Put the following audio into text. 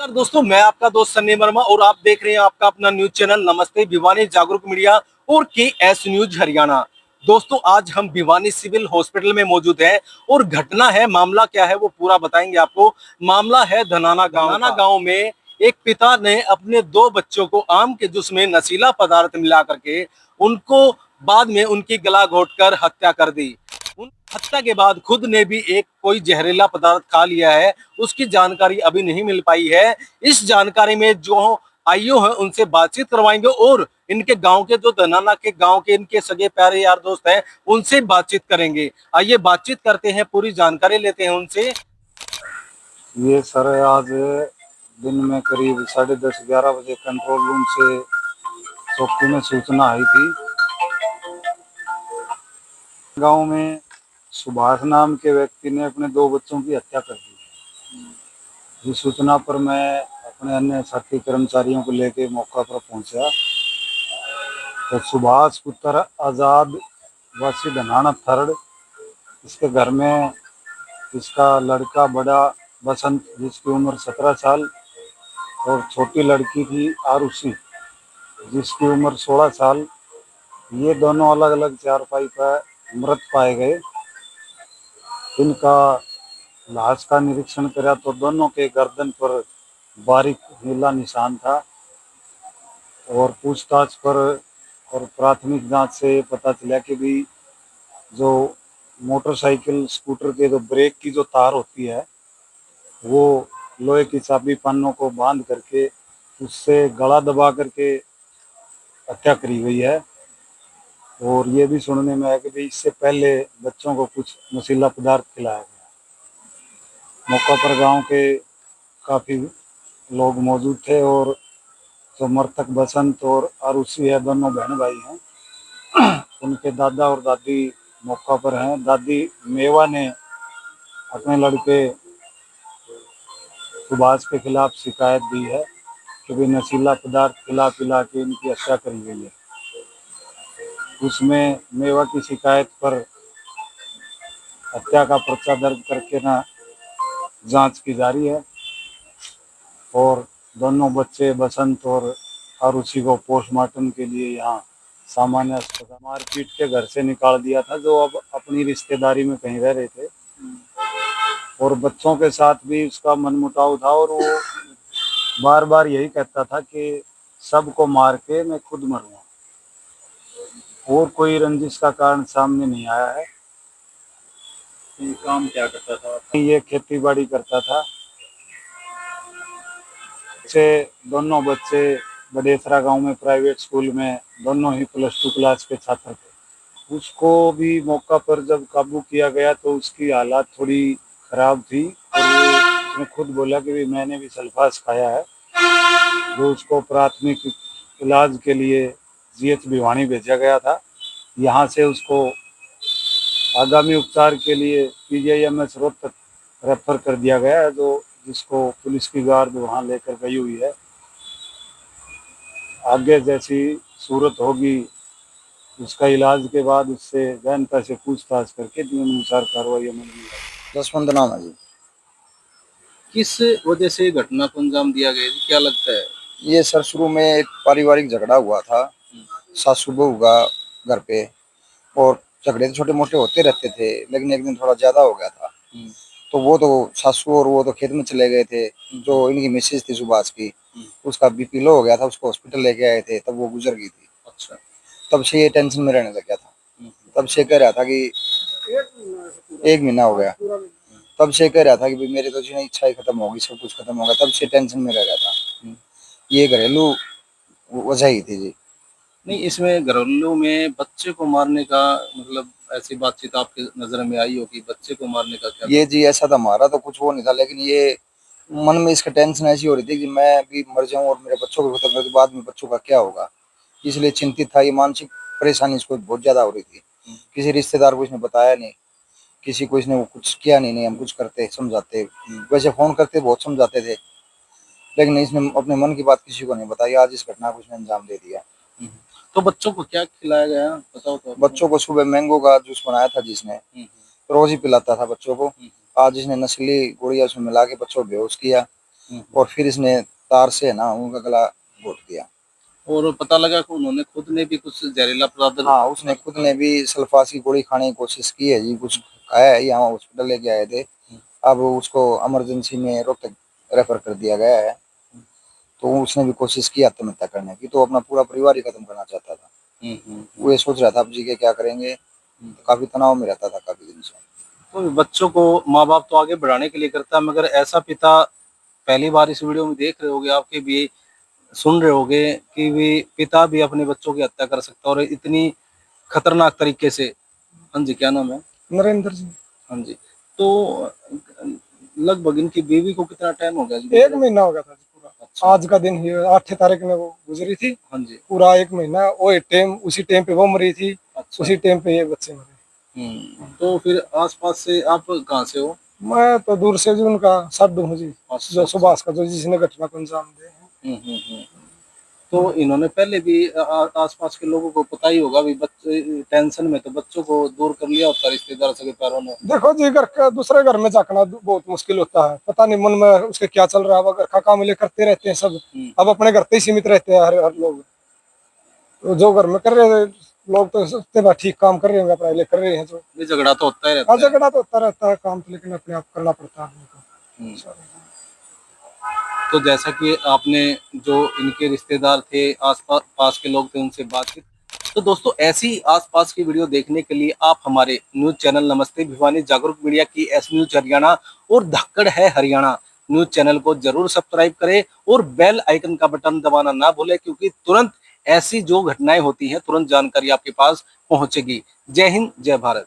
नमस्कार दोस्तों, मैं आपका दोस्त सन्नी वर्मा और आप देख रहे हैं आपका अपना न्यूज चैनल नमस्ते भिवानी जागरूक मीडिया और के एस न्यूज हरियाणा। दोस्तों, आज हम भिवानी सिविल हॉस्पिटल में मौजूद हैं और घटना है, मामला क्या है वो पूरा बताएंगे आपको। मामला है धनाना गांव में एक पिता ने अपने दो बच्चों को आम के जूस में नशीला पदार्थ मिला करके उनको बाद में उनकी गला घोंटकर हत्या कर दी। उन हत्या के बाद खुद ने भी एक कोई जहरीला पदार्थ खा लिया है, उसकी जानकारी अभी नहीं मिल पाई है। इस जानकारी में जो आईओ है उनसे बातचीत करवाएंगे और इनके गांव के जो धनाना के गांव के इनके सगे प्यारे यार दोस्त हैं उनसे बातचीत करेंगे। आइए बातचीत करते हैं, पूरी जानकारी लेते हैं उनसे। ये सर आज दिन में करीब 10:30-11 बजे कंट्रोल रूम से चौकी में सूचना आई थी। गांव में सुभाष नाम के व्यक्ति ने अपने दो बच्चों की हत्या कर दी। इस सूचना पर मैं अपने अन्य साथी कर्मचारियों को लेकर मौका पर पहुंचा तो सुभाष पुत्र आजाद वासी धनाना थर्ड, इसके घर में इसका लड़का बड़ा बसंत जिसकी उम्र 17 साल और छोटी लड़की थी आरुषि जिसकी उम्र 16 साल, ये दोनों अलग अलग चारपाई पर मृत पाए गए। इनका लाश का निरीक्षण करा तो दोनों के गर्दन पर बारीक नीला निशान था और पूछताछ पर और प्राथमिक जांच से पता चला कि भी जो मोटरसाइकिल स्कूटर के जो ब्रेक की जो तार होती है वो लोहे की चाबी पन्नों को बांध करके उससे गला दबा करके हत्या करी गई है। और ये भी सुनने में आया कि भाई इससे पहले बच्चों को कुछ नशीला पदार्थ खिलाया गया। मौका पर गांव के काफ़ी लोग मौजूद थे और जो मृतक बसंत और आरुषि है दोनों बहन भाई हैं। उनके दादा और दादी मौका पर हैं। दादी मेवा ने अपने लड़के सुभाष के खिलाफ शिकायत दी है कि भी नशीला पदार्थ खिला पिला के इनकी हत्या करी गई है। उसमें मेवा की शिकायत पर हत्या का पर्चा दर्ज करके ना जांच की जा रही है और दोनों बच्चे बसंत और आरुषि को पोस्टमार्टम के लिए यहाँ सामान्य अस्पताल मारपीट के घर से निकाल दिया था, जो अब अपनी रिश्तेदारी में कहीं रह रहे थे और बच्चों के साथ भी उसका मनमुटाव था और वो बार बार यही कहता था कि सबको मार के मैं खुद मरूंगा। और कोई रंजिश का कारण सामने नहीं आया है। ये काम क्या करता था? ये खेती बाड़ी करता था। दोनों बच्चे बडेसरा गांव में प्राइवेट स्कूल में दोनों ही +2 क्लास के छात्र थे। उसको भी मौका पर जब काबू किया गया तो उसकी हालत थोड़ी खराब थी और उसने खुद बोला कि मैंने भी सल्फास खाया है। जो उसको प्राथमिक इलाज के लिए जीएच भिवानी भेजा गया था। यहाँ से उसको आगामी उपचार के लिए PGIMS रोहतक रेफर कर दिया गया है, जो जिसको पुलिस की गार्ड वहाँ लेकर गई हुई है। आगे जैसी सूरत होगी उसका इलाज के बाद उससे गहनता से पूछताछ करके नियमानुसार कार्रवाई अमल में लाएगी। जसवंत नाम है जी। किस वजह से घटना को अंजाम दिया गया जी, क्या लगता है? ये सर शुरू में एक पारिवारिक झगड़ा हुआ था सासू बहू का घर पे, और झगड़े तो छोटे मोटे होते रहते थे लेकिन एक दिन थोड़ा ज्यादा हो गया था। तो वो तो सासू और वो तो खेत में चले गए थे। जो इनकी मिसेज थी सुभाष की, उसका BP लो हो गया था, उसको हॉस्पिटल लेके आए थे, तब वो गुजर गई थी। अच्छा। तब से ये टेंशन में रहने लग गया था। तब से कह रहा था कि 1 महीना हो गया, तब से कह रहा था कि भाई मेरी तो जीने इच्छा ही खत्म होगी, सब कुछ खत्म होगा। तब से टेंशन में रह रहा था। ये घरेलू वजह ही थी जी। नहीं, इसमें घरेलू में बच्चे को मारने का मतलब ऐसी बातचीत आपके नजर में आई हो कि बच्चे को मारने का क्या? ये जी ऐसा था, हमारा तो कुछ वो नहीं था, लेकिन ये मन में इसका टेंशन ऐसी हो रही थी कि मैं भी मर जाऊं और मेरे बच्चों को खत्म करने के बाद में बच्चों का क्या होगा, इसलिए चिंतित था। ये मानसिक परेशानी इसको बहुत ज्यादा हो रही थी। किसी रिश्तेदार को इसने बताया नहीं, किसी को इसने वो कुछ किया नहीं। नहीं हम कुछ करते समझाते, वैसे फोन करते बहुत समझाते थे, लेकिन इसने अपने मन की बात किसी को नहीं बताई। आज इस घटना को इसने अंजाम दे दिया। तो बच्चों को क्या खिलाया गया बताओ तो? बच्चों को सुबह मैंगो का जूस बनाया था जिसने, रोज ही पिलाता था बच्चों को। आज इसने नस्ली गुड़िया उसमें मिला के बच्चों को बेहोश किया। और फिर इसने तार से ना उनका गला घोट दिया। और पता लगा कि उन्होंने खुद ने भी कुछ जहरीला पदार्थ। हाँ, उसने खुद ने भी सल्फास की गोली खाने की कोशिश की है जी, कुछ खाया है, यहाँ हॉस्पिटल लेके आए थे। अब उसको इमरजेंसी में रोहतक रेफर कर दिया गया है। तो उसने भी कोशिश की आत्महत्या करने की, तो अपना पूरा परिवार ही खत्म करना चाहता था। वो ये सोच रहा था अब जी के क्या करेंगे, तो काफी तनाव में रहता था काफी दिन से। तो बच्चों को माँ बाप तो आगे बढ़ाने के लिए करता है, मगर ऐसा पिता पहली बार इस वीडियो में देख रहे होगे, आपके भी सुन रहे होगे कि वे पिता भी अपने बच्चों की हत्या कर सकता है और इतनी खतरनाक तरीके से। हाँ जी, क्या नाम है? नरेंद्र जी। हाँ जी। तो लगभग इनकी बीवी को कितना टाइम हो गया जी? 1 महीना हो गया था जी पूरा। अच्छा। आज का दिन ही 8 तारीख में वो गुजरी थी। हाँ जी। पूरा 1 महीना उसी टाइम पे वो मरी थी। अच्छा। उसी टाइम पे ये बच्चे मरे। तो फिर आसपास से आप कहाँ से हो? मैं तो दूर से जी उनका साडू हूँ जी, अच्छा। जो सुभाष का, जो जिसने घटना को अंजाम दिया है। तो इन्होंने पहले भी आसपास के लोगों को पता ही होगा भी, बच्चे टेंशन में तो बच्चों को दूर कर लिया होता रिश्तेदार सगे पैरों ने। देखो जी, घर का दूसरे घर में झांकना बहुत मुश्किल होता है। पता नहीं मन में उसके क्या चल रहा है। अब घर का काम ले करते रहते हैं सब। अब अपने घर पे ही सीमित रहते हैं हर लोग। तो जो घर में कर रहे हैं लोग तो सोचते हैं ठीक काम कर रहे होंगे, अपना ले कर रहे हैं जो। ये झगड़ा तो होता ही रहता हाँ, है। झगड़ा तो होता रहता है, काम तो लेकिन अपने आप करना पड़ता है आदमी को। तो जैसा कि आपने जो इनके रिश्तेदार थे, आस पास के लोग थे, उनसे बातचीत। तो दोस्तों, ऐसी आसपास की वीडियो देखने के लिए आप हमारे न्यूज चैनल नमस्ते भिवानी जागरूक मीडिया की एस न्यूज हरियाणा और धक्कड़ है हरियाणा न्यूज चैनल को जरूर सब्सक्राइब करें और बेल आइकन का बटन दबाना ना भूलें, क्योंकि तुरंत ऐसी जो घटनाएं होती हैं तुरंत जानकारी आपके पास पहुंचेगी। जय हिंद, जय भारत।